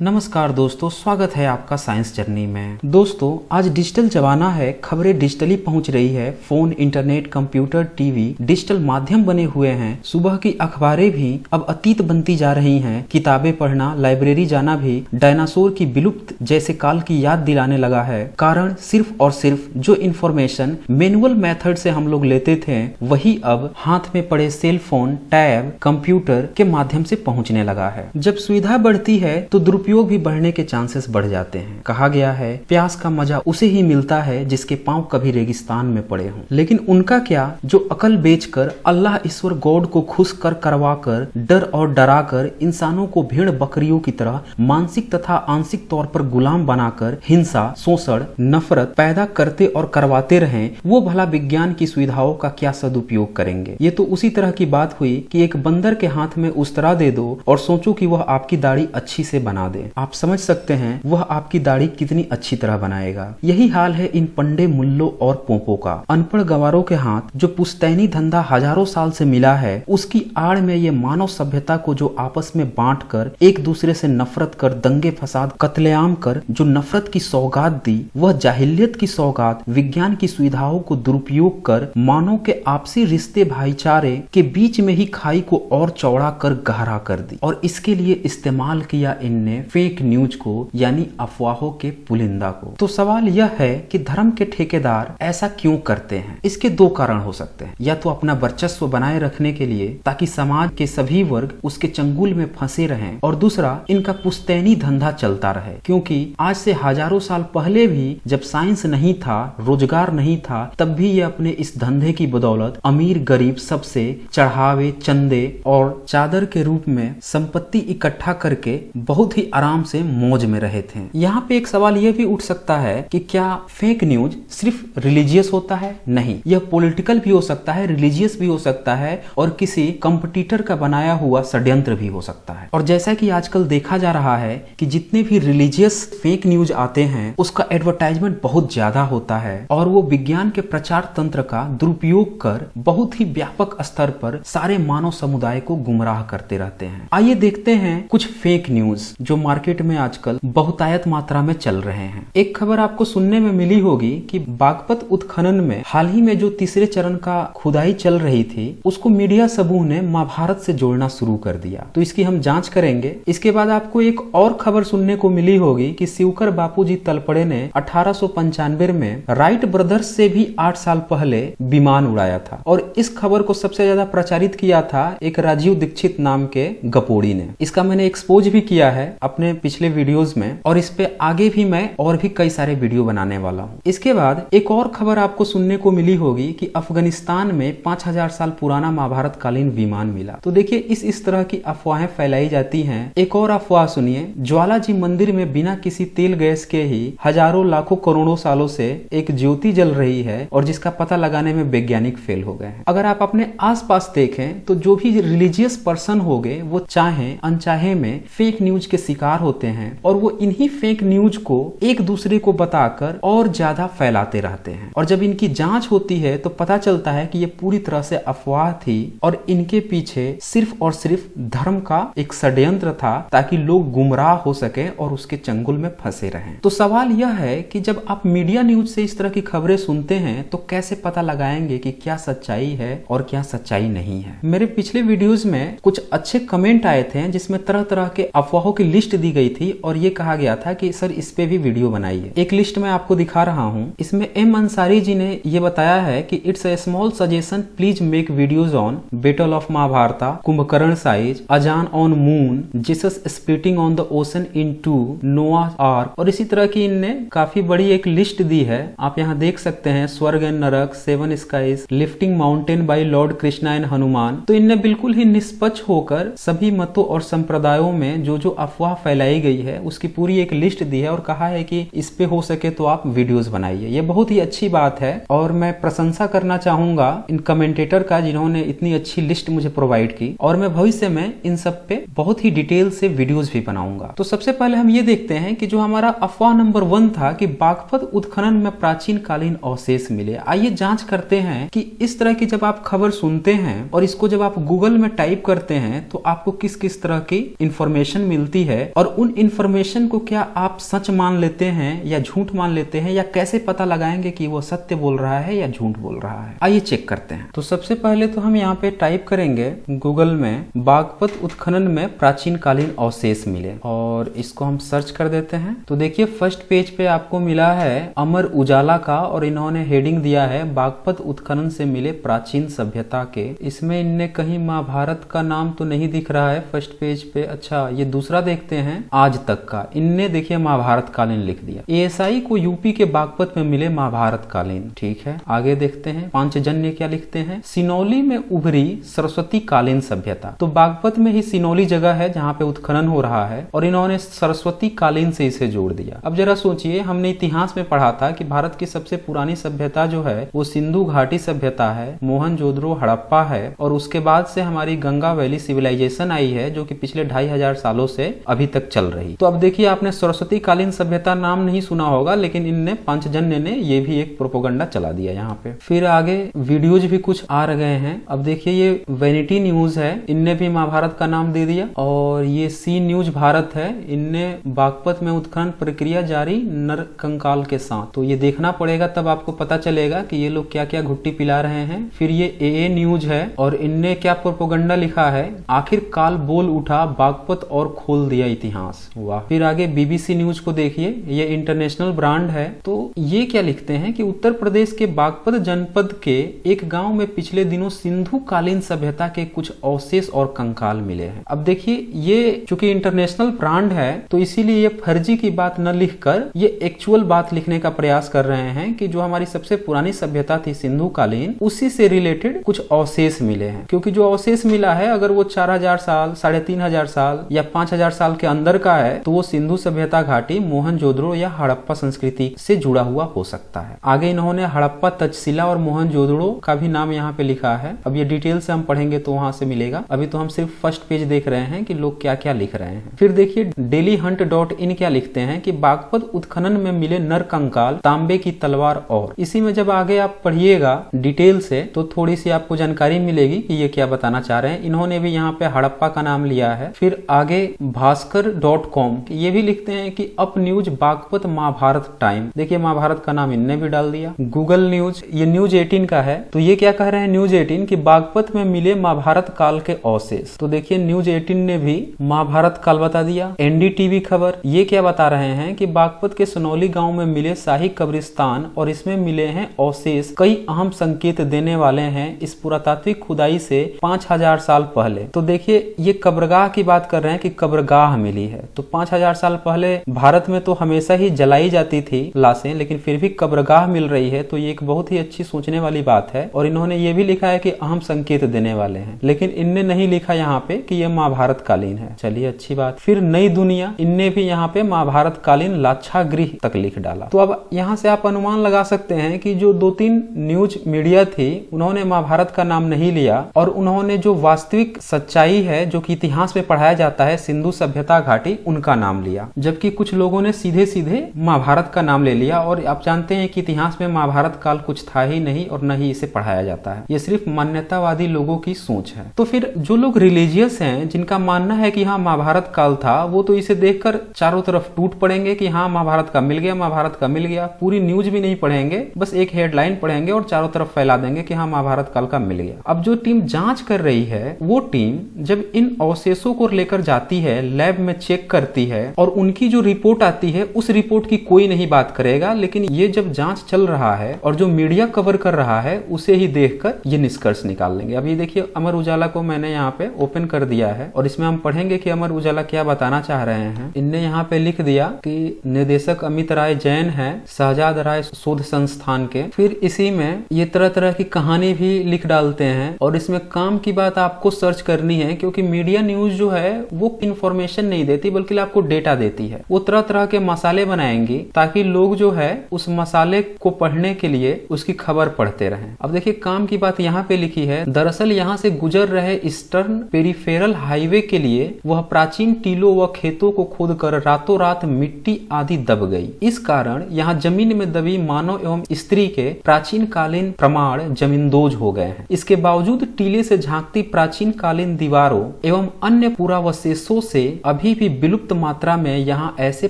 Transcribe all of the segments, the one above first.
नमस्कार दोस्तों, स्वागत है आपका साइंस जर्नी में। दोस्तों, आज डिजिटल जमाना है, खबरें डिजिटली पहुंच रही है। Phone, internet, computer, TV digital माध्यम बने हुए हैं। सुबह की अखबारें भी अब अतीत बनती जा रही हैं। किताबें पढ़ना, लाइब्रेरी जाना भी डायनासोर की विलुप्त जैसे काल की याद दिलाने लगा है। कारण सिर्फ और सिर्फ जो इन्फॉर्मेशन मैनुअल मेथड से हम लोग लेते थे, वही अब हाथ में पड़े सेल फोन, टैब, कंप्यूटर के माध्यम से पहुंचने लगा है। जब सुविधा बढ़ती है तो दुरुपयोग भी बढ़ने के चांसेस बढ़ जाते हैं। कहा गया है, प्यास का मजा उसे ही मिलता है जिसके पांव कभी रेगिस्तान में पड़े हों। लेकिन उनका क्या जो अकल बेचकर, अल्लाह ईश्वर गॉड को खुश कर करवा कर, डर और डरा कर इंसानों को भेड़ बकरियों की तरह मानसिक तथा आंशिक तौर पर गुलाम बनाकर हिंसा, शोषण, नफरत पैदा करते और करवाते रहें, वो भला विज्ञान की सुविधाओं का क्या सदुपयोग करेंगे। ये तो उसी तरह की बात हुई कि एक बंदर के हाथ में उस्तरा दे दो और सोचो कि वह आपकी दाढ़ी अच्छी से बना दे। आप समझ सकते हैं वह आपकी दाढ़ी कितनी अच्छी तरह बनाएगा। यही हाल है इन पंडे, मुल्लों और पोपों का। अनपढ़ गवारों के हाथ जो पुश्तैनी धंधा हजारों साल से मिला है, उसकी आड़ में ये मानव सभ्यता को जो आपस में बांट कर, एक दूसरे से नफरत कर, दंगे फसाद, कत्लेआम कर जो नफरत की सौगात दी, वह जाहिलियत की सौगात विज्ञान की सुविधाओं को दुरुपयोग कर मानव के आपसी रिश्ते, भाईचारे के बीच में ही खाई को और चौड़ा कर गहरा कर दी। और इसके लिए इस्तेमाल किया इनने फेक न्यूज को, यानी अफवाहों के पुलिंदा को। तो सवाल यह है कि धर्म के ठेकेदार ऐसा क्यों करते हैं। इसके दो कारण हो सकते हैं। या तो अपना वर्चस्व बनाए रखने के लिए, ताकि समाज के सभी वर्ग उसके चंगुल में फंसे रहें, और दूसरा इनका पुश्तैनी धंधा चलता रहे। क्योंकि आज से हजारों साल पहले भी जब साइंस नहीं था, रोजगार नहीं था, तब भी ये अपने इस धंधे की बदौलत अमीर गरीब सबसे चढ़ावे, चंदे और चादर के रूप में संपत्ति इकट्ठा करके बहुत ही आराम से मौज में रहे थे। यहाँ पे एक सवाल यह भी उठ सकता है कि क्या फेक न्यूज सिर्फ रिलीजियस होता है? नहीं, यह पॉलिटिकल भी हो सकता है, रिलीजियस भी हो सकता है, और किसी कंपटीटर का बनाया हुआ षड्यंत्र भी हो सकता है। और जैसा कि आजकल देखा जा रहा है कि जितने भी रिलीजियस फेक न्यूज आते हैं, उसका एडवर्टाइजमेंट बहुत ज्यादा होता है और वो विज्ञान के प्रचार तंत्र का दुरुपयोग कर बहुत ही व्यापक स्तर पर सारे मानव समुदाय को गुमराह करते रहते हैं। आइए देखते हैं कुछ फेक न्यूज जो मार्केट में आजकल बहुतायत मात्रा में चल रहे हैं। एक खबर आपको सुनने में मिली होगी कि बागपत उत्खनन में हाल ही में जो तीसरे चरण का खुदाई चल रही थी, उसको मीडिया समूह ने महाभारत से जोड़ना शुरू कर दिया। तो इसकी हम जांच करेंगे। इसके बाद आपको एक और खबर सुनने को मिली होगी कि शिवकर बापूजी तलपड़े ने 1895 में राइट ब्रदर्स से भी 8 साल पहले विमान उड़ाया था। और इस खबर को सबसे ज्यादा प्रचारित किया था एक राजीव दीक्षित नाम के गपोड़ी ने। इसका मैंने एक्सपोज भी किया है अपने पिछले वीडियोस में, और इस पे आगे भी मैं और भी कई सारे वीडियो बनाने वाला हूँ। इसके बाद एक और खबर आपको सुनने को मिली होगी कि अफगानिस्तान में 5000 साल पुराना महाभारत कालीन विमान मिला। तो देखिए, इस तरह की अफवाहें फैलाई जाती हैं। एक और अफवाह सुनिए, ज्वाला जी मंदिर में बिना किसी तेल गैस के ही हजारों लाखों करोड़ों सालों से एक ज्योति जल रही है, और जिसका पता लगाने में वैज्ञानिक फेल हो गए हैं। अगर आप अपने आसपास देखें तो जो भी रिलीजियस पर्सन हो गए, वो चाहे अनचाहे में फेक न्यूज के शिकार होते हैं, और वो इन्हीं फेक न्यूज को एक दूसरे को बताकर और ज्यादा फैलाते रहते हैं। और जब इनकी जांच होती है तो पता चलता है कि ये पूरी तरह से अफवाह थी, और इनके पीछे सिर्फ और सिर्फ धर्म का एक षड्यंत्र था, ताकि लोग गुमराह हो सके और उसके चंगुल में फंसे रहें। तो सवाल यह है कि जब आप मीडिया न्यूज से इस तरह की खबरें सुनते हैं, तो कैसे पता लगाएंगे कि क्या सच्चाई है और क्या सच्चाई नहीं है। मेरे पिछले वीडियोज में कुछ अच्छे कमेंट आए थे जिसमें तरह तरह के अफवाहों की लिस्ट दी गई थी, और ये कहा गया था कि सर इस पे भी वीडियो बनाइए। एक लिस्ट मैं आपको दिखा रहा हूँ। इसमें एम अंसारी जी ने ये बताया है कि it's a small suggestion, please make videos on battle of Mahabharata, Kumbhakarna size, अजान on moon, Jesus splitting on the ocean in two, Noah ark, और इसी तरह की इनने काफी बड़ी एक लिस्ट दी है। आप यहाँ देख सकते हैं, स्वर्ग and narak, 7 skies, lifting mountain by lord Krishna and Hanuman. तो इनने बिल्कुल ही निष्पक्ष होकर सभी मतों और संप्रदायों में जो जो अफवाह फैलाई गई है उसकी पूरी एक लिस्ट दी है, और कहा है कि इस पे हो सके तो आप वीडियोस बनाइए। ये बहुत ही अच्छी बात है, और मैं प्रशंसा करना चाहूंगा इन कमेंटेटर का जिन्होंने इतनी अच्छी लिस्ट मुझे प्रोवाइड की, और मैं भविष्य में इन सब पे बहुत ही डिटेल से वीडियोस भी बनाऊंगा। तो सबसे पहले हम ये देखते हैं कि जो हमारा अफवाह नंबर 1 था कि बागपत उत्खनन में प्राचीन कालीन अवशेष मिले। आइए जांच करते हैं कि इस तरह की जब आप खबर सुनते हैं और इसको जब आप गूगल में टाइप करते हैं तो आपको किस किस तरह की इंफॉर्मेशन मिलती है, और उन इंफॉर्मेशन को क्या आप सच मान लेते हैं या झूठ मान लेते हैं, या कैसे पता लगाएंगे कि वो सत्य बोल रहा है या झूठ बोल रहा है। आइए चेक करते हैं। तो सबसे पहले तो हम यहाँ पे टाइप करेंगे गूगल में बागपत उत्खनन में प्राचीन कालीन अवशेष मिले, और इसको हम सर्च कर देते हैं। तो देखिए फर्स्ट पेज पे आपको मिला है अमर उजाला का, और इन्होंने हेडिंग दिया है बागपत उत्खनन से मिले प्राचीन सभ्यता के। इसमें इनने कहीं महाभारत का नाम तो नहीं दिख रहा है फर्स्ट पेज पे। अच्छा, ये दूसरा देखते हैं आज तक का, इनने देखिए महाभारत कालीन लिख दिया। एएसआई को यूपी के बागपत में मिले महाभारत कालीन। ठीक है, आगे देखते हैं पांचजन्य क्या लिखते हैं। सिनौली में उभरी सरस्वती कालीन सभ्यता। तो बागपत में ही सिनौली जगह है जहाँ पे उत्खनन हो रहा है, और इन्होंने सरस्वती कालीन से इसे जोड़ दिया। अब जरा सोचिए, हमने इतिहास में पढ़ा था कि भारत की सबसे पुरानी सभ्यता जो है वो सिंधु घाटी सभ्यता है, मोहनजोदड़ो हड़प्पा है, और उसके बाद से हमारी गंगा वैली सिविलाइजेशन आई है जो कि पिछले 2500 सालों से अभी तक चल रही। तो अब देखिए, आपने सरस्वती कालीन सभ्यता नाम नहीं सुना होगा, लेकिन इनने पांचजन्य ने ये भी एक प्रोपोगंडा चला दिया यहाँ पे। फिर आगे वीडियोज भी कुछ आ गए हैं। अब देखिए ये वैनिटी न्यूज है, इनने भी महाभारत का नाम दे दिया, और ये सी न्यूज भारत है, इनने बागपत में उत्खनन प्रक्रिया जारी नर कंकाल के साथ। तो ये देखना पड़ेगा, तब आपको पता चलेगा कि ये लोग क्या क्या घुट्टी पिला रहे हैं। फिर ये ए न्यूज है, और इनने क्या प्रोपोगंडा लिखा है, आखिर काल बोल उठा बागपत और खोल दिया इतिहास। वाह। फिर आगे बीबीसी न्यूज को देखिए, ये इंटरनेशनल ब्रांड है। तो ये क्या लिखते हैं कि उत्तर प्रदेश के बागपत जनपद के एक गांव में पिछले दिनों सिंधु कालीन सभ्यता के कुछ अवशेष और कंकाल मिले हैं। अब देखिए, ये चूंकि इंटरनेशनल ब्रांड है तो इसीलिए ये फर्जी की बात न लिखकर ये एक्चुअल बात लिखने का प्रयास कर रहे हैं कि जो हमारी सबसे पुरानी सभ्यता थी सिंधु कालीन, उसी से रिलेटेड कुछ अवशेष मिले हैं। क्योंकि जो अवशेष मिला है, अगर वो 4000 साल, 3500 साल या 5000 साल के अंदर का है, तो वो सिंधु सभ्यता घाटी, मोहनजोदड़ो या हड़प्पा संस्कृति से जुड़ा हुआ हो सकता है। आगे इन्होंने हड़प्पा, तक्षशिला और मोहनजोदड़ो का भी नाम यहाँ पे लिखा है। अब ये डिटेल से हम पढ़ेंगे तो वहां से मिलेगा। अभी तो हम सिर्फ फर्स्ट पेज देख रहे हैं कि लोग क्या क्या लिख रहे हैं। फिर देखिए dailyhunt.in क्या लिखते हैं कि बागपत उत्खनन में मिले नर कंकाल, तांबे की तलवार, और इसी में जब आगे आप पढ़िएगा डिटेल से तो थोड़ी सी आपको जानकारी मिलेगी कि ये क्या बताना चाह रहे हैं। इन्होंने भी यहाँ पे हड़प्पा का नाम लिया है। फिर आगे भास्कर.com ये भी लिखते हैं कि up news Baghpat Mahabharat time. देखिए महाभारत का नाम इनने भी डाल दिया। गूगल न्यूज, ये न्यूज 18 का है। तो ये क्या कह रहे हैं न्यूज 18 कि बागपत में मिले महाभारत काल के अवशेष। तो देखिए न्यूज 18 ने भी महाभारत काल बता दिया। एनडीटीवी खबर ये क्या बता रहे हैं कि बागपत के सनौली गांव में मिले शाही कब्रिस्तान, और इसमें मिले हैं अवशेष कई अहम संकेत देने वाले हैं इस पुरातात्विक खुदाई से 5000 साल पहले। तो देखिए ये कब्रगाह की बात कर रहे हैं कि कब्रगाह मिली है। तो 5000 साल पहले भारत में तो हमेशा ही जलाई जाती थी लाशें, लेकिन फिर भी कब्रगाह मिल रही है, तो ये एक बहुत ही अच्छी सोचने वाली बात है। और इन्होंने ये भी लिखा है कि अहम संकेत देने वाले हैं, लेकिन इनने नहीं लिखा यहाँ पे कि ये महाभारत कालीन है। चलिए अच्छी बात। फिर नई दुनिया, इनने भी यहाँ पे महाभारत कालीन लाक्षागृह तक लिख डाला। तो अब यहाँ से आप अनुमान लगा सकते हैं कि जो 2-3 न्यूज मीडिया थी उन्होंने महाभारत का नाम नहीं लिया, और उन्होंने जो वास्तविक सच्चाई है जो कि इतिहास में पढ़ाया जाता है सिंधु सभ्यता घाटी, उनका नाम लिया। जबकि कुछ लोगों ने सीधे सीधे महाभारत का नाम ले लिया। और आप जानते हैं कि इतिहास में महाभारत काल कुछ था ही नहीं, और न ही इसे पढ़ाया जाता है। ये सिर्फ मान्यतावादी लोगों की सोच है। तो फिर जो लोग रिलीजियस हैं, जिनका मानना है कि हाँ महाभारत काल था, वो तो इसे देखकर चारों तरफ टूट पड़ेंगे कि हाँ महाभारत का मिल गया, महाभारत का मिल गया। पूरी न्यूज भी नहीं पढ़ेंगे, बस एक हेडलाइन पढ़ेंगे और चारों तरफ फैला देंगे कि हाँ महाभारत काल का मिल गया। अब जो टीम जांच कर रही है, वो टीम जब इन अवशेषों को लेकर जाती है, लैब में चेक करती है, और उनकी जो रिपोर्ट आती है उस रिपोर्ट की कोई नहीं बात करेगा। लेकिन ये जब जांच चल रहा है और जो मीडिया कवर कर रहा है, उसे ही देखकर ये निष्कर्ष निकाल लेंगे। अब ये देखिए अमर उजाला को मैंने यहाँ पे ओपन कर दिया है, और इसमें हम पढ़ेंगे कि अमर उजाला क्या बताना चाह रहे हैं। इनने यहाँ पे लिख दिया कि निर्देशक अमित राय जैन है, शहजाद राय शोध संस्थान के। फिर इसी में ये तरह तरह की कहानी भी लिख डालते हैं, और इसमें काम की बात आपको सर्च करनी है, क्योंकि मीडिया न्यूज जो है वो इंफॉर्मेशन नहीं देती बल्कि आपको डेटा देती है। वो तरह तरह के मसाले बनाएंगी ताकि लोग जो है उस मसाले को पढ़ने के लिए उसकी खबर पढ़ते रहें। अब देखिए काम की बात यहाँ पे लिखी है, दरअसल यहाँ से गुजर रहे ईस्टर्न पेरिफेरल हाईवे के लिए वह प्राचीन टीलों व खेतों को खोदकर रातों रात मिट्टी आदि दब गई। इस कारण यहाँ जमीन में दबी मानव एवं स्त्री के प्राचीन कालीन प्रमाण जमींदोज हो गए हैं। इसके बावजूद टीले से झांकती प्राचीन कालीन दीवारों एवं अन्य पुरावशेषों से अभी भी विलुप्त मात्रा में यहाँ ऐसे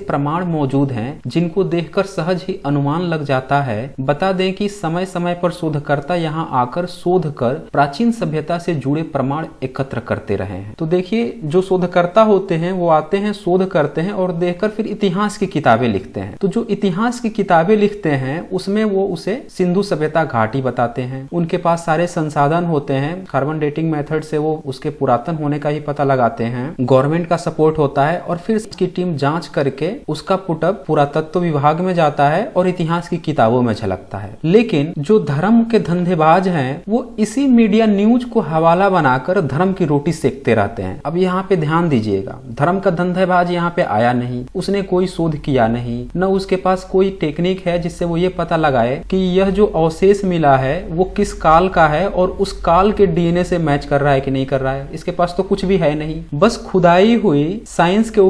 प्रमाण मौजूद हैं जिनको देखकर सहज ही अनुमान लग जाता है। बता दें कि समय समय पर शोधकर्ता यहाँ आकर शोध कर प्राचीन सभ्यता से जुड़े प्रमाण एकत्र करते रहे हैं। तो देखिए, जो शोधकर्ता होते हैं वो आते हैं, शोध करते हैं और देखकर फिर इतिहास की किताबें लिखते हैं। तो जो इतिहास की किताबें लिखते हैं उसमें वो उसे सिंधु सभ्यता घाटी बताते हैं। उनके पास सारे संसाधन होते हैं, कार्बन डेटिंग मेथड से वो उसके पुरातन होने का ही पता लगाते हैं, गवर्नमेंट का सपोर्ट होता है और फिर इसकी टीम जांच करके उसका पुटअप पुरातत्व विभाग में जाता है और इतिहास की किताबों में झलकता है। लेकिन जो धर्म के धंधेबाज हैं वो इसी मीडिया न्यूज को हवाला बनाकर धर्म की रोटी सेकते रहते हैं। अब यहाँ पे ध्यान दीजिएगा, धर्म का धंधेबाज यहाँ पे आया नहीं, उसने कोई शोध किया नहीं, न उसके पास कोई टेक्निक है जिससे वो ये पता लगाए कि यह जो अवशेष मिला है वो किस काल का है और उस काल के डीएनए से मैच कर रहा है कि नहीं कर रहा है। इसके पास तो कुछ भी है नहीं, बस खुदाई हुई, साइंस के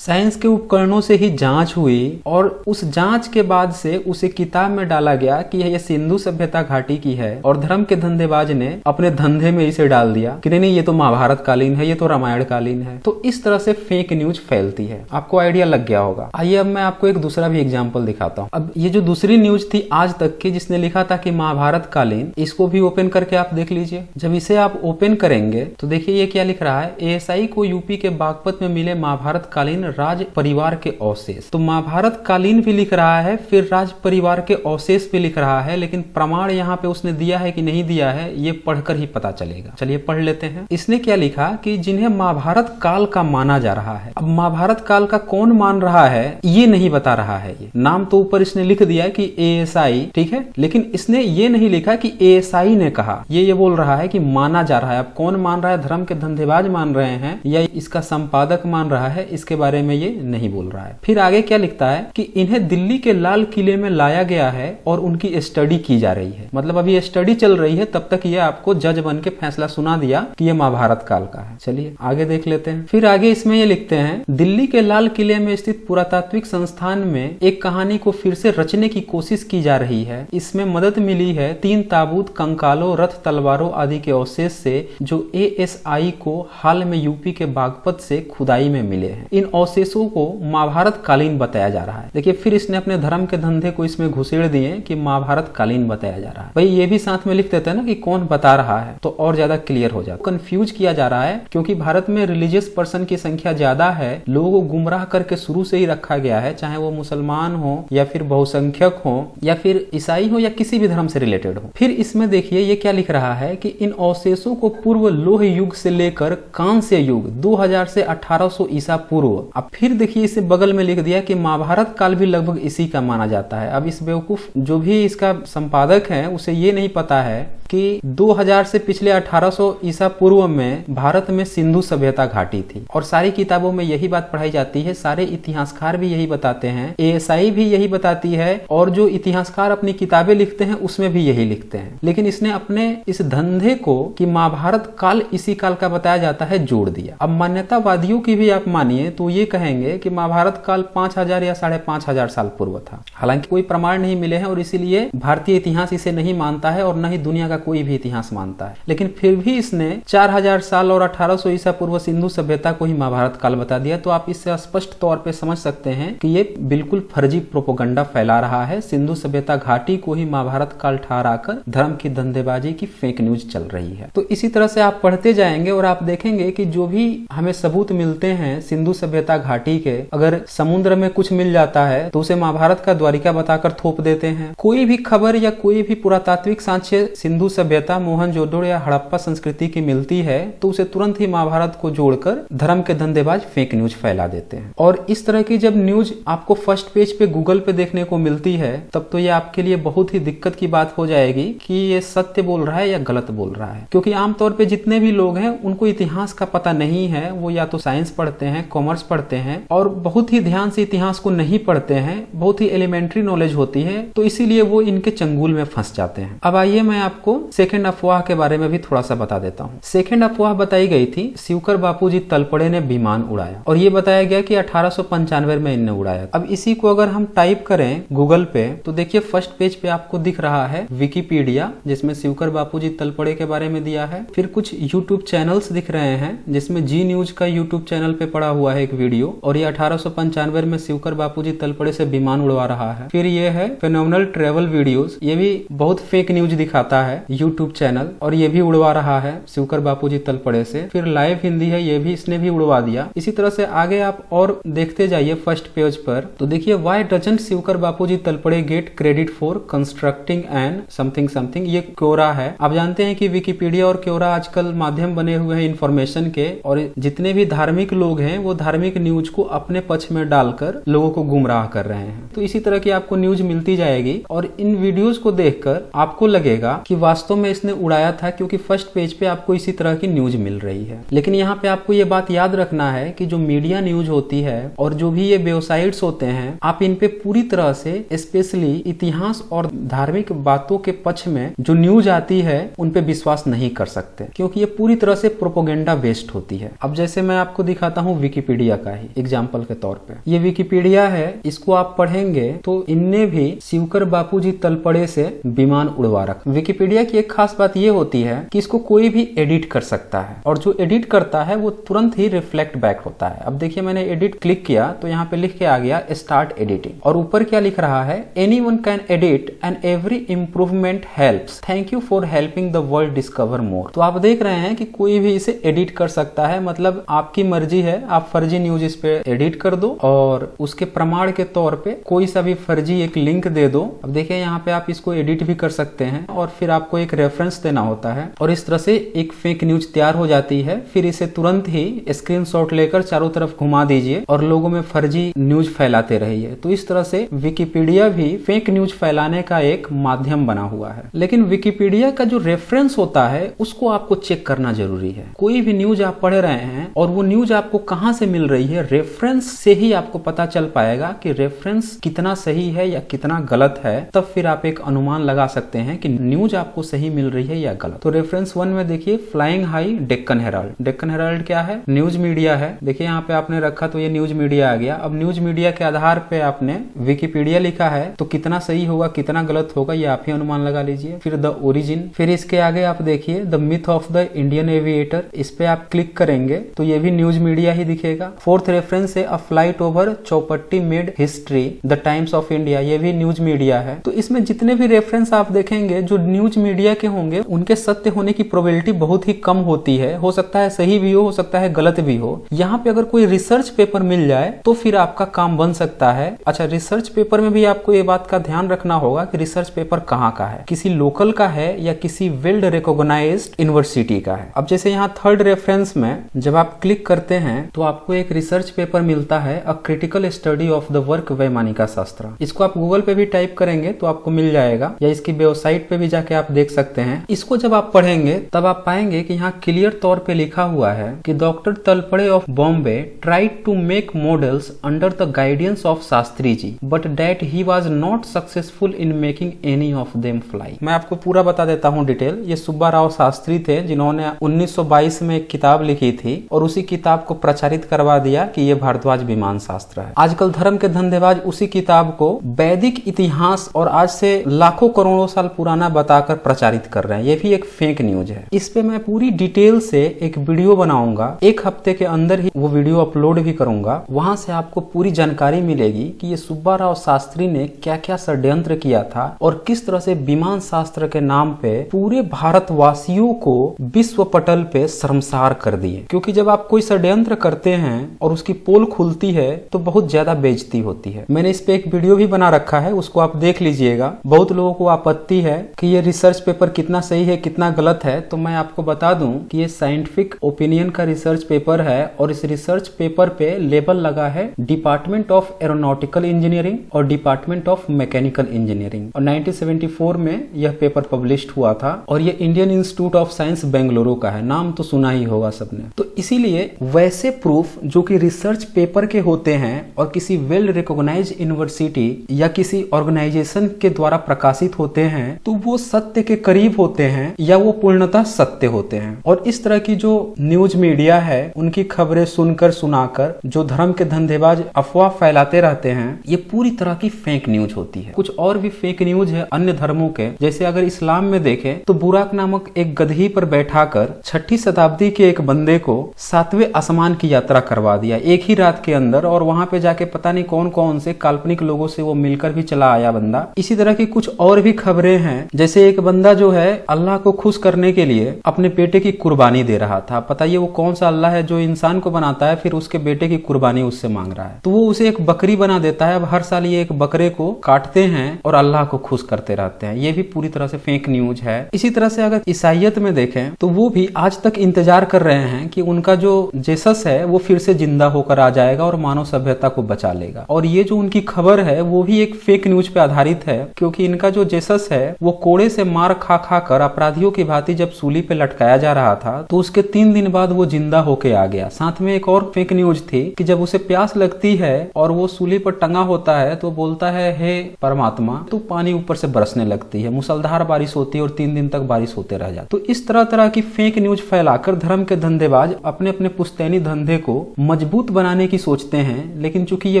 उपकरणों से ही जांच हुई और उस जांच के बाद से उसे किताब में डाला गया कि यह सिंधु सभ्यता घाटी की है और धर्म के धंधेबाज ने अपने धंधे में इसे डाल दिया कि नहीं ये तो महाभारत कालीन है, ये तो रामायण कालीन है। तो इस तरह से फेक न्यूज फैलती है। आपको आइडिया लग गया होगा। आइए अब मैं आपको एक दूसरा भी एग्जाम्पल दिखाता हूँ। अब ये जो दूसरी न्यूज थी आज तक की जिसने लिखा था कि महाभारत कालीन, इसको भी ओपन करके आप देख लीजिए। जब इसे आप ओपन करेंगे तो देखिए ये क्या लिख रहा है, एएसआई को यूपी के बागपत में मिले महाभारत कालीन राज परिवार के अवशेष। तो महाभारत कालीन भी लिख रहा है, फिर राज परिवार के अवशेष भी लिख रहा है, लेकिन प्रमाण यहाँ पे उसने दिया है कि नहीं दिया है ये पढ़कर ही पता चलेगा। चलिए पढ़ लेते हैं। इसने क्या लिखा कि जिन्हें महाभारत काल का माना जा रहा है। अब महाभारत काल का कौन मान रहा है ये नहीं बता रहा है। ये नाम तो ऊपर इसने लिख दिया है कि एएसआई, ठीक है, लेकिन इसने ये नहीं लिखा कि एएसआई ने कहा। ये बोल रहा है कि माना जा रहा है। अब कौन मान रहा है, धर्म के धंधेबाज मान रहे हैं या इसका संपादक मान रहा है, इसके बारे में ये नहीं बोल रहा है। फिर आगे क्या लिखता है कि इन्हें दिल्ली के लाल किले में लाया गया है और उनकी स्टडी की जा रही है। मतलब अभी स्टडी चल रही है, तब तक ये आपको जज बन के फैसला सुना दिया कि ये महाभारत काल का है। चलिए आगे देख लेते हैं। फिर आगे इसमें ये लिखते हैं, दिल्ली के लाल किले में स्थित पुरातात्विक संस्थान में एक कहानी को फिर से रचने की कोशिश की जा रही है। इसमें मदद मिली है 3 ताबूत, कंकालों, रथ, तलवारों आदि के अवशेष से जो एएसआई को हाल में यूपी के बागपत से खुदाई में मिले हैं। इन अवशेषों को महाभारत कालीन बताया जा रहा है। देखिए फिर इसने अपने धर्म के धंधे को इसमें घुसेड़ दिए कि महाभारत कालीन बताया जा रहा है। भाई ये भी साथ में लिख देते हैं ना कि कौन बता रहा है, तो और ज्यादा क्लियर हो जाता। कंफ्यूज किया जा रहा है क्योंकि भारत में रिलीजियस पर्सन की संख्या ज्यादा है, लोगों को गुमराह करके शुरू से ही रखा गया है, चाहे वो मुसलमान हो या फिर बहुसंख्यक हो या फिर ईसाई हो या किसी भी धर्म से रिलेटेड हो। फिर इसमें देखिए ये क्या लिख रहा है कि इन अवशेषों को पूर्व लोह युग से लेकर कांस्य युग 2000 से 1800 ईसा पूर्व। अब फिर देखिए इसे बगल में लिख दिया कि महाभारत काल भी लगभग इसी का माना जाता है। अब इस बेवकूफ जो भी इसका संपादक है उसे ये नहीं पता है कि 2000 से पिछले 1800 ईसा पूर्व में भारत में सिंधु सभ्यता घाटी थी और सारी किताबों में यही बात पढ़ाई जाती है, सारे इतिहासकार भी यही बताते हैं, एएसआई भी यही बताती है और जो इतिहासकार अपनी किताबें लिखते हैं उसमें भी यही लिखते हैं। लेकिन इसने अपने इस धंधे को कि महाभारत काल इसी काल का बताया जाता है जोड़ दिया। अब मान्यतावादियों की भी आप मानिए तो ये कहेंगे कि महाभारत काल 5000 या 5500 साल पूर्व था। हालांकि कोई प्रमाण नहीं मिले हैं और इसीलिए भारतीय इतिहास इसे नहीं मानता है और न ही दुनिया का कोई भी इतिहास मानता है। लेकिन फिर भी इसने 4000 साल और 1800 ईसा पूर्व सिंधु सभ्यता को ही महाभारत काल बता दिया। तो आप इससे स्पष्ट तौर पे समझ सकते हैं कि ये बिल्कुल फर्जी प्रोपोगंडा फैला रहा है। सिंधु सभ्यता घाटी को ही महाभारत काल ठहराकर धर्म की धंधेबाजी की फेक न्यूज चल रही है। तो इसी तरह से आप पढ़ते जाएंगे और आप देखेंगे कि जो भी हमें सबूत मिलते हैं सिंधु सभ्यता घाटी के, अगर समुद्र में कुछ मिल जाता है तो उसे महाभारत का द्वारिका बताकर थोप देते हैं। कोई भी खबर या कोई भी पुरातात्विक साक्ष्य सिंधु सभ्यता, मोहनजोदड़ो या हड़प्पा संस्कृति की मिलती है तो उसे तुरंत ही महाभारत को जोड़कर धर्म के धंधेबाज फेक न्यूज फैला देते हैं। और इस तरह की जब न्यूज आपको फर्स्ट पेज पे गूगल पे देखने को मिलती है तब तो ये आपके लिए बहुत ही दिक्कत की बात हो जाएगी कि ये सत्य बोल रहा है या गलत बोल रहा है। क्योंकि आमतौर पे जितने भी लोग हैं उनको इतिहास का पता नहीं है, वो या तो साइंस पढ़ते हैं, कॉमर्स पढ़ते हैं और बहुत ही ध्यान से इतिहास को नहीं पढ़ते हैं, बहुत ही एलिमेंट्री नॉलेज होती है, तो इसीलिए वो इनके चंगुल में फंस जाते हैं। अब आइए मैं आपको सेकंड अफवाह के बारे में भी थोड़ा सा बता देता हूँ। सेकंड अफवाह बताई गई थी शिवकर बापूजी तलपड़े ने विमान उड़ाया, और ये बताया गया कि 1895 में इनने उड़ाया। अब इसी को अगर हम टाइप करें गूगल पे तो देखिए फर्स्ट पेज पे आपको दिख रहा है विकिपीडिया, जिसमें शिवकर बापूजी तलपड़े के बारे में दिया है। फिर कुछ यूट्यूब चैनल्स दिख रहे हैं, जिसमें जी न्यूज का यूट्यूब चैनल पे पड़ा हुआ है एक वीडियो, और ये 1895 में शिवकर बापूजी तलपड़े से विमान उड़वा रहा है। फिर ये है फेनोमेनल ट्रेवल वीडियोस, ये भी बहुत फेक न्यूज दिखाता है यूट्यूब चैनल, और ये भी उड़वा रहा है शिवकर बापूजी तलपड़े से। फिर लाइव हिंदी है, ये भी इसने भी उड़वा दिया। इसी तरह से आगे आप और देखते जाइए फर्स्ट पेज पर, तो देखिए why doesn't Shivkar Bapuji Talpade gate credit for constructing and something something, ये क्योरा है। आप जानते हैं कि विकिपीडिया और क्योरा आजकल माध्यम बने हुए हैं इंफॉर्मेशन के, और जितने भी धार्मिक लोग हैं वो धार्मिक न्यूज को अपने पक्ष में डालकर लोगों को गुमराह कर रहे हैं। तो इसी तरह की आपको न्यूज मिलती जाएगी, और इन वीडियोस को देखकर आपको लगेगा कि वास्तव में इसने उड़ाया था, क्योंकि फर्स्ट पेज पे आपको इसी तरह की न्यूज मिल रही है। लेकिन यहाँ पे आपको ये बात याद रखना है कि जो मीडिया न्यूज होती है और जो भी ये वेबसाइट्स होते हैं, आप इन पे पूरी तरह से स्पेशली इतिहास और धार्मिक बातों के पक्ष में जो न्यूज आती है उन पे विश्वास नहीं कर सकते, क्योंकि ये पूरी तरह से प्रोपोगेंडा बेस्ड होती है। अब जैसे मैं आपको दिखाता हूँ विकिपीडिया का ही एग्जाम्पल के तौर पे, ये विकिपीडिया है, इसको आप पढ़ेंगे तो इनने भी शिवकर बापूजी तलपड़े से विमान उड़वा रखा। विकिपीडिया की एक खास बात ये होती है कि इसको कोई भी एडिट कर सकता है, और जो एडिट करता है वो तुरंत ही रिफ्लेक्ट बैक होता है। अब देखिए मैंने एडिट क्लिक किया तो यहाँ पे लिख के आ गया स्टार्ट एडिटिंग, और ऊपर क्या लिख रहा है, anyone can edit and every improvement helps, thank you for helping the world discover more. तो आप देख रहे हैं कि कोई भी इसे एडिट कर सकता है, मतलब आपकी मर्जी है, आप फर्जी न्यूज इस पे एडिट कर दो और उसके प्रमाण के तौर पे कोई सा भी फर्जी एक लिंक दे दो। अब देखिए यहाँ पे आप इसको एडिट भी कर सकते हैं, और फिर आपको एक रेफरेंस देना होता है, और इस तरह से एक फेक न्यूज तैयार हो जाती है। फिर इसे तुरंत ही स्क्रीनशॉट लेकर चारों तरफ घुमा दीजिए और लोगों में फर्जी न्यूज फैलाते रहिए। तो इस तरह से विकिपीडिया भी फेक न्यूज फैलाने का एक माध्यम बना हुआ है। लेकिन विकिपीडिया का जो रेफरेंस होता है उसको आपको चेक करना जरूरी है। कोई भी न्यूज आप पढ़ रहे हैं और वो न्यूज आपको कहां से मिल रही है, रेफरेंस से ही आपको पता चल पाएगा कि रेफरेंस कितना सही है या कितना गलत है। तब फिर आप एक अनुमान लगा सकते हैं कि न्यूज आपको सही मिल रही है या गलत। तो रेफरेंस 1 में देखिए flying high Deccan Herald. Deccan Herald क्या है, न्यूज मीडिया है। देखिए यहाँ पे आपने रखा तो ये न्यूज मीडिया आ गया। अब न्यूज मीडिया के आधार पे आपने विकिपीडिया लिखा है, तो कितना सही होगा कितना गलत होगा ये आप ही अनुमान लगा लीजिए। फिर द ओरिजिन, फिर इसके आगे आप देखिए the myth of the Indian aviator, इस पे आप क्लिक करेंगे तो ये भी न्यूज मीडिया ही दिखेगा। फोर्थ रेफरेंस है a flight over Chowpatty made history the Times of India, ये भी न्यूज मीडिया है। तो इसमें जितने भी रेफरेंस आप देखेंगे जो न्यूज मीडिया के होंगे उनके सत्य होने की प्रोबेबिलिटी बहुत ही कम होती है। हो सकता है सही भी हो सकता है गलत भी हो। यहाँ पे अगर कोई रिसर्च पेपर मिल जाए तो फिर आपका काम बन सकता है। अच्छा, रिसर्च पेपर में भी आपको ये बात का ध्यान रखना होगा कि रिसर्च पेपर कहाँ का है, किसी लोकल का है या किसी वेल रिकॉग्नाइज्ड यूनिवर्सिटी का है। अब जैसे यहाँ थर्ड रेफरेंस में जब आप क्लिक करते हैं तो आपको एक रिसर्च पेपर मिलता है a critical study of the work Vaimanika शास्त्र। इसको आप गूगल पे भी टाइप करेंगे तो आपको मिल जाएगा, या इसकी वेबसाइट पे भी जाके आप देख सकते हैं। इसको जब आप पढ़ेंगे तब आप पाएंगे कि यहाँ क्लियर तौर पे लिखा हुआ है कि doctor Talpade of Bombay tried to make models under the guidance of Shastri ji, but that he was not successful in making any of them fly. मैं आपको पूरा बता देता हूँ डिटेल। ये सुब्बा राव शास्त्री थे जिन्होंने 1922 में एक किताब लिखी थी और उसी किताब को प्रचारित करवा दिया कि ये भारद्वाज विमान शास्त्र है। आजकल धर्म के धंधेबाज उसी किताब को वैदिक इतिहास और आज से लाखों करोड़ों साल पुराना बताकर प्रचारित कर रहे हैं। ये भी एक फेक न्यूज है। इस पे मैं पूरी डिटेल से एक वीडियो बनाऊंगा, एक हफ्ते के अंदर ही वो वीडियो अपलोड भी करूंगा। वहां से आपको पूरी जानकारी मिलेगी कि ये सुब्बा राव शास्त्री ने क्या क्या षड्यंत्र किया था और किस तरह से विमान शास्त्र के नाम पे पूरे भारतवासियों को विश्व पटल पे शर्मसार कर दिए। क्योंकि जब आप कोई षड्यंत्र करते हैं और उसकी पोल खुलती है तो बहुत ज्यादा बेइज्जती होती है। मैंने इस पे एक वीडियो भी बना रखा है, उसको आप देख लीजिएगा। बहुत लोगों को आपत्ति है कि ये रिसर्च पेपर कितना सही है कितना गलत है, तो मैं आपको बता दूं कि ये साइंटिफिक ओपिनियन का रिसर्च पेपर है और इस रिसर्च पेपर पे लेबल लगा है डिपार्टमेंट ऑफ एरोनॉटिकल इंजीनियरिंग और डिपार्टमेंट ऑफ मैकेनिकल इंजीनियरिंग, और 1974 में यह पेपर पब्लिश हुआ था। और ये Indian institute of science Bengaluru का है, नाम तो सुना ही होगा सबने। तो इसीलिए वैसे प्रूफ जो कि रिसर्च पेपर के होते हैं और किसी वेल रिकॉग्नाइज्ड यूनिवर्सिटी या किसी ऑर्गेनाइजेशन के द्वारा प्रकाशित होते हैं, तो वो सत्य सत्य के करीब होते हैं या वो पूर्णतः सत्य होते हैं। और इस तरह की जो न्यूज मीडिया है उनकी खबरें सुनकर सुनाकर जो धर्म के धंधेबाज अफवाह फैलाते रहते हैं, ये पूरी तरह की फेक न्यूज होती है। कुछ और भी फेक न्यूज है अन्य धर्मों के, जैसे अगर इस्लाम में देखें तो बुराक नामक एक गधी पर बैठाकर 6ठी शताब्दी के एक बंदे को 7वें आसमान की यात्रा करवा दिया एक ही रात के अंदर, और वहां पे जाके पता नहीं कौन कौन से काल्पनिक लोगों से वो मिलकर भी चला आया बंदा। इसी तरह की कुछ और भी खबरें हैं, जैसे एक बंदा जो है अल्लाह को खुश करने के लिए अपने बेटे की कुर्बानी दे रहा था। बताइए वो कौन सा अल्लाह है जो इंसान को बनाता है फिर उसके बेटे की कुर्बानी उससे मांग रहा है। तो वो उसे एक बकरी बना देता है। अब हर साल ये एक बकरे को काटते हैं और अल्लाह को खुश करते रहते हैं। ये भी पूरी तरह से फेक न्यूज है। इसी तरह से अगर ईसाइयत में देखें तो वो भी आज तक इंतजार कर रहे हैं कि उनका जो जेसस है वो फिर से जिंदा होकर आ जाएगा और मानव सभ्यता को बचा लेगा। और ये जो उनकी खबर है वो भी एक फेक न्यूज पे आधारित है, क्योंकि इनका जो जेसस है वो कोड़े से मार खा खा कर अपराधियों की भांति जब सूली पे लटकाया जा रहा था तो उसके 3 दिन बाद वो जिंदा होके आ गया। साथ में एक और फेक न्यूज थी कि जब उसे प्यास लगती है और वो सूली पर टंगा होता है तो बोलता है हे परमात्मा, तो पानी ऊपर से बरसने लगती है, मूसलाधार बारिश होती है और 3 दिन तक बारिश होते रह जाती। तो इस तरह तरह की फेक न्यूज फैलाकर धर्म के धंधेबाज अपने अपने पुश्तैनी धंधे को मजबूत बनाने की सोचते हैं। लेकिन चूंकि ये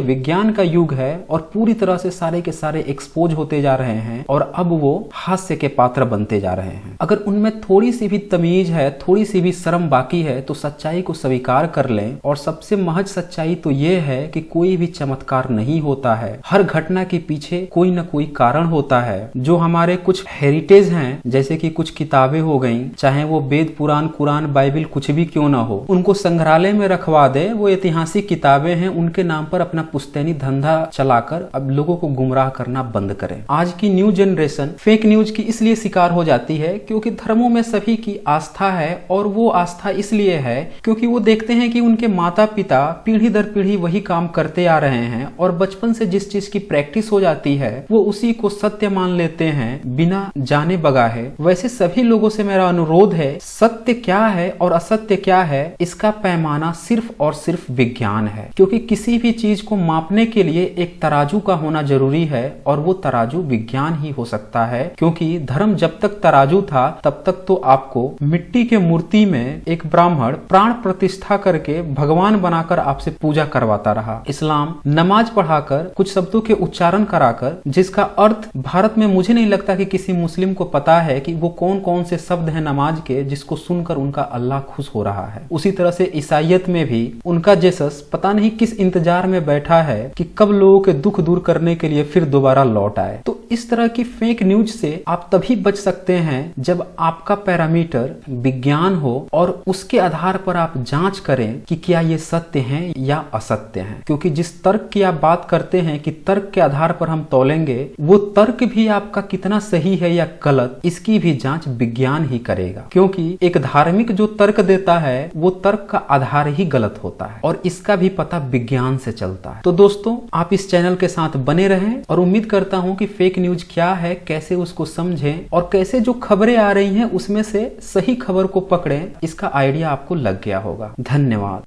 विज्ञान का युग है और पूरी तरह से सारे के सारे एक्सपोज होते जा रहे हैं और अब वो हास्य के पात्र बनते जा रहे हैं। अगर उनमें थोड़ी सी भी तमीज है, थोड़ी सी भी शर्म बाकी है तो सच्चाई को स्वीकार कर लें। और सबसे महज सच्चाई तो ये है कि कोई भी चमत्कार नहीं होता है, हर घटना के पीछे कोई ना कोई कारण होता है। जो हमारे कुछ हेरिटेज हैं, जैसे कि कुछ किताबें हो गई, चाहे वो वेद पुराण कुरान बाइबल कुछ भी क्यों ना हो, उनको संग्रहालय में रखवा दे। वो ऐतिहासिक किताबें हैं, उनके नाम पर अपना पुश्तैनी धंधा चलाकर अब लोगों को गुमराह करना बंद करें। आज की न्यू जनरेशन फेक न्यूज की इसलिए शिकार हो जाती है क्योंकि धर्मों में सभी की आस्था है, और वो आस्था इसलिए है क्योंकि वो देखते हैं कि उनके माता पिता पीढ़ी दर पीढ़ी वही काम करते आ रहे हैं और बचपन से जिस चीज की प्रैक्टिस हो जाती है वो उसी को सत्य मान लेते हैं बिना जाने बगाहे। वैसे सभी लोगों से मेरा अनुरोध है, सत्य क्या है और असत्य क्या है इसका पैमाना सिर्फ और सिर्फ विज्ञान है, क्योंकि किसी भी चीज को मापने के लिए एक तराजू का होना जरूरी है और वो तराजू विज्ञान ही हो सकता है। क्योंकि धर्म जब तक तराजू था तब तक तो आपको मिट्टी के मूर्ति में एक ब्राह्मण प्राण प्रतिष्ठा करके भगवान बनाकर आपसे पूजा करवाता रहा। इस्लाम नमाज पढ़ाकर कुछ शब्दों के उच्चारण कराकर, जिसका अर्थ भारत में मुझे नहीं लगता कि किसी मुस्लिम को पता है कि वो कौन कौन से शब्द हैं नमाज के जिसको सुनकर उनका अल्लाह खुश हो रहा है। उसी तरह से ईसाइयत में भी उनका जेसस पता नहीं किस इंतजार में बैठा है कि कब लोगों के दुख दूर करने के लिए फिर दोबारा लौट आए। तो इस तरह की फेक न्यूज से आप तभी बच सकते हैं जब आपका पैरामीटर विज्ञान हो और उसके आधार पर आप जांच करें कि क्या ये सत्य हैं या असत्य हैं। क्योंकि जिस तर्क की आप बात करते हैं कि तर्क के आधार पर हम तौलेंगे, वो तर्क भी आपका कितना सही है या गलत इसकी भी जांच विज्ञान ही करेगा। क्योंकि एक धार्मिक जो तर्क देता है वो तर्क का आधार ही गलत होता है और इसका भी पता विज्ञान से चलता है। तो दोस्तों आप इस चैनल के साथ बने रहें और उम्मीद करता हूं कि फेक न्यूज क्या है, कैसे उसको समझें और कैसे जो खबरें आ रही हैं उसमें से सही खबर को पकड़ें। इसका आइडिया आपको लग गया होगा। धन्यवाद।